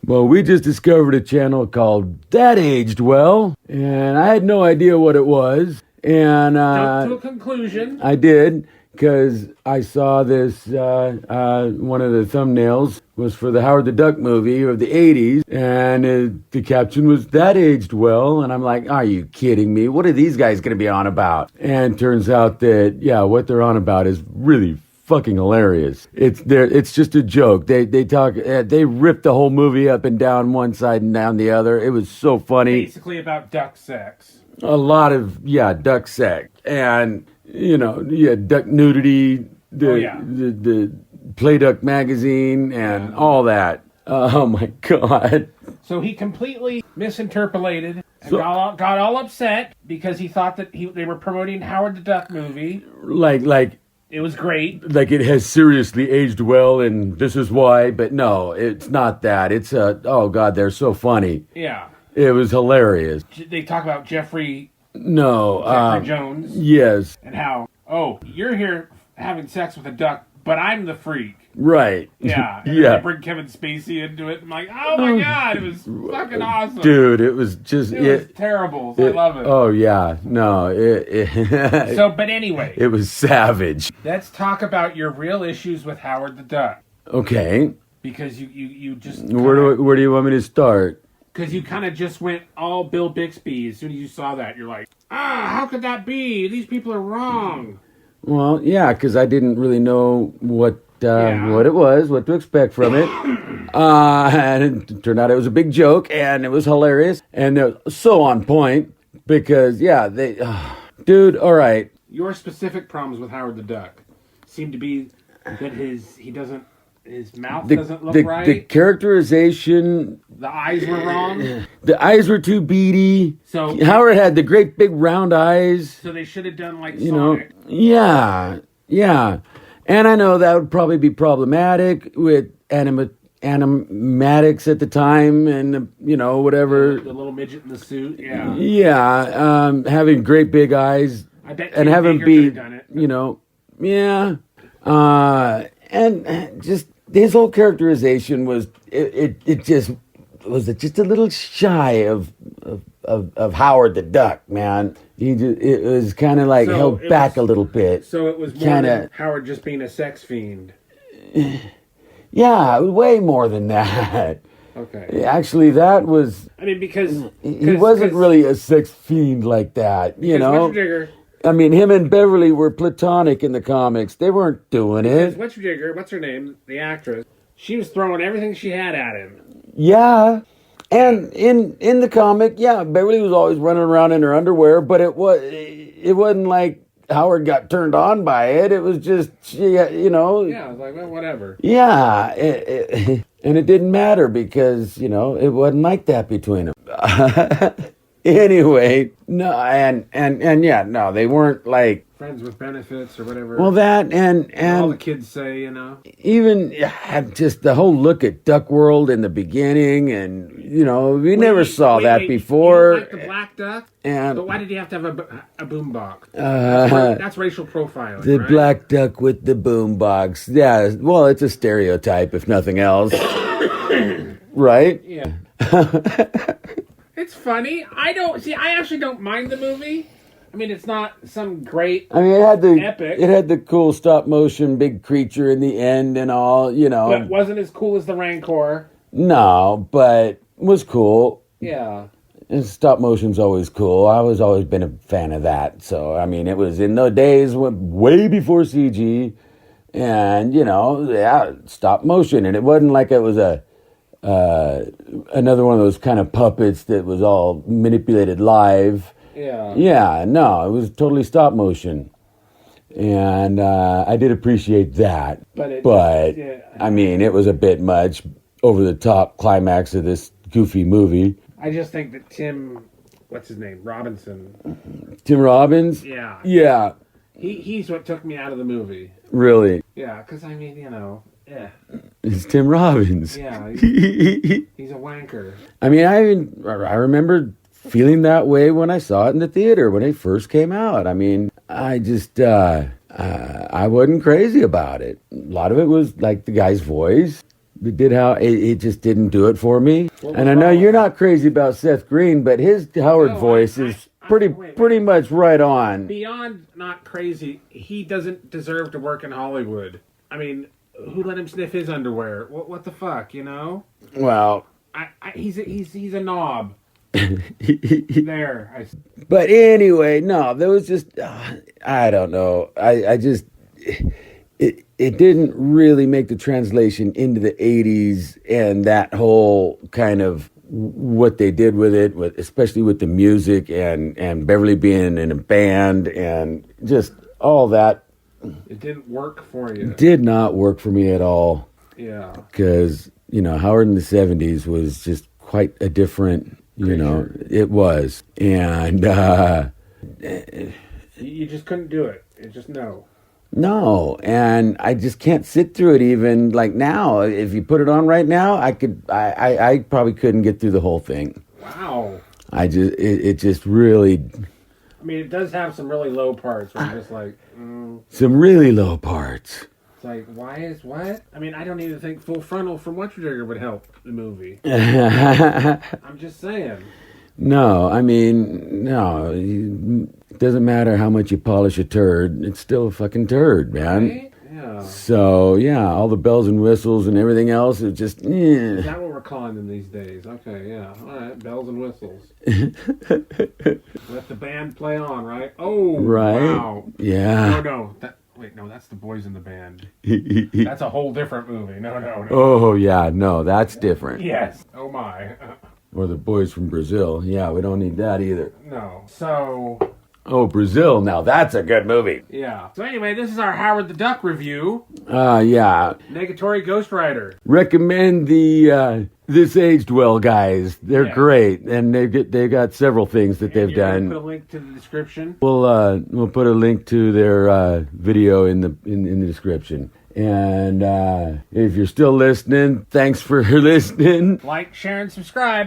Well, we just discovered a channel called That Aged Well, and I had no idea what it was. And Jump to a conclusion. I did, because I saw this, one of the thumbnails was for the Howard the Duck movie of the 80s, and the caption was, "That aged well," and I'm like, are you kidding me? What are these guys going to be on about? And turns out that, yeah, what they're on about is really fucking hilarious. It's just a joke. They ripped the whole movie up and down one side and down the other. It was so funny. Basically about duck sex. A lot of, duck sex. And, duck nudity, the Play Duck magazine, and all that. Oh my God. So he completely misinterpolated and got all upset because he thought that they were promoting Howard the Duck movie. Like it was great. Like it has seriously aged well, and this is why. But no, it's not that. It's oh God, they're so funny. Yeah. It was hilarious. They talk about Jeffrey Jones. Yes. And how, you're here having sex with a duck, but I'm the freak. Right. Yeah. And Yeah. they bring Kevin Spacey into it. I'm like, oh my God, it was fucking awesome. Dude, it was just... It was terrible. I love it. Oh, yeah. No, but anyway. It was savage. Let's talk about your real issues with Howard the Duck. Okay. Because you just... Where do you want me to start? Because you kind of just went all Bill Bixby. As soon as you saw that, you're like, how could that be? These people are wrong. Well, yeah, because I didn't really know what it was, what to expect from it. And it turned out it was a big joke, and it was hilarious, and they're so on point because, dude, all right. Your specific problems with Howard the Duck seem to be that his mouth doesn't look right. The characterization. The eyes were wrong. The eyes were too beady. So Howard had the great big round eyes. So they should have done like Sonic. Yeah. And I know that would probably be problematic with animatics at the time, and whatever. The little midget in the suit. Yeah. Yeah. Having great big eyes. I bet and having be done it. Yeah. And just his whole characterization was it just a little shy of Howard the Duck, man. It was kind of like held back a little bit. So it was more than Howard just being a sex fiend. Yeah, way more than that. Okay. Actually, that was. I mean, because he wasn't really a sex fiend like that, you know. Whatchamajigger, I mean, him and Beverly were platonic in the comics. They weren't doing it. Whatchamajigger, what's her name, the actress? She was throwing everything she had at him. Yeah. And in the comic, Beverly was always running around in her underwear, but it wasn't like Howard got turned on by it. It was just, Yeah, I was like, well, whatever. Yeah. And it didn't matter because, it wasn't like that between them. Anyway, no, no, they weren't like friends with benefits or whatever. Well, that and all the kids say, even just the whole look at Duck World in the beginning, and we never saw that before. You don't like the black duck, but why did he have to have a boombox? That's racial profiling. The right? black duck with the boombox. Yeah, well, it's a stereotype if nothing else, right? Yeah. It's funny. I actually don't mind the movie. I mean, it's not some great. I mean, epic. It had the cool stop motion big creature in the end and all. But it wasn't as cool as the Rancor. No, but was cool. Yeah. And stop motion's always cool. I was always been a fan of that. So I mean, it was in the days way before CG, and stop motion, and it wasn't like it was another one of those kind of puppets that was all manipulated live. Yeah. Yeah, no, it was totally stop motion. And I did appreciate that. But I mean, it was a bit much over the top climax of this goofy movie. I just think that Tim Robinson. Tim Robbins? Yeah. Yeah. He's what took me out of the movie. Really? Yeah, because I mean, yeah. It's Tim Robbins. Yeah. He's a wanker. I mean, I remember feeling that way when I saw it in the theater when it first came out. I mean, I just, I wasn't crazy about it. A lot of it was like the guy's voice, did how it just didn't do it for me. What And was I know wrong you're with not crazy about Seth Green, but his Howard No, voice I- is I- pretty wait. pretty much right on. Beyond not crazy, he doesn't deserve to work in Hollywood. I mean, who let him sniff his underwear? What the fuck, you know? Well, He's a knob. There. but anyway, no, there was just I don't know. I just it didn't really make the translation into the 80s and that whole kind of what they did with it, especially with the music and Beverly being in a band and just all that It didn't work for you. did not work for me at all. Yeah. Because, Howard in the 70s was just quite a different, it was. And You just couldn't do it. It just no. no, and I just can't sit through it even like now. If you put it on right now, I probably couldn't get through the whole thing. Wow. It just really, I mean, it does have some really low parts where you're just like, some really low parts. it's like, why is what? I mean, I don't even think Full Frontal from Whatchatrigger would help the movie. I'm just saying. No, I mean, no. It doesn't matter how much you polish a turd. It's still a fucking turd, man. Right? Yeah. So, yeah, all the bells and whistles and everything else is just, Is that what we're calling them these days? Okay, yeah. All right, bells and whistles. Let the band play on, right? Oh, Right? wow. Yeah. No. No, that's the boys in the band. That's a whole different movie. No. Oh, yeah, no, that's different. Yes. Oh, my. Or the boys from Brazil. Yeah, we don't need that either. No. So, Oh, Brazil, now that's a good movie. yeah. So, anyway, this is our Howard the Duck review. Yeah. Negatory Ghost Rider. Recommend the This Aged Well guys. They're Yeah. great, and they got several things that they've You're gonna done. Put a link to the description. We'll put a link to their video in the description. And if you're still listening, thanks for listening. Like, share, and subscribe.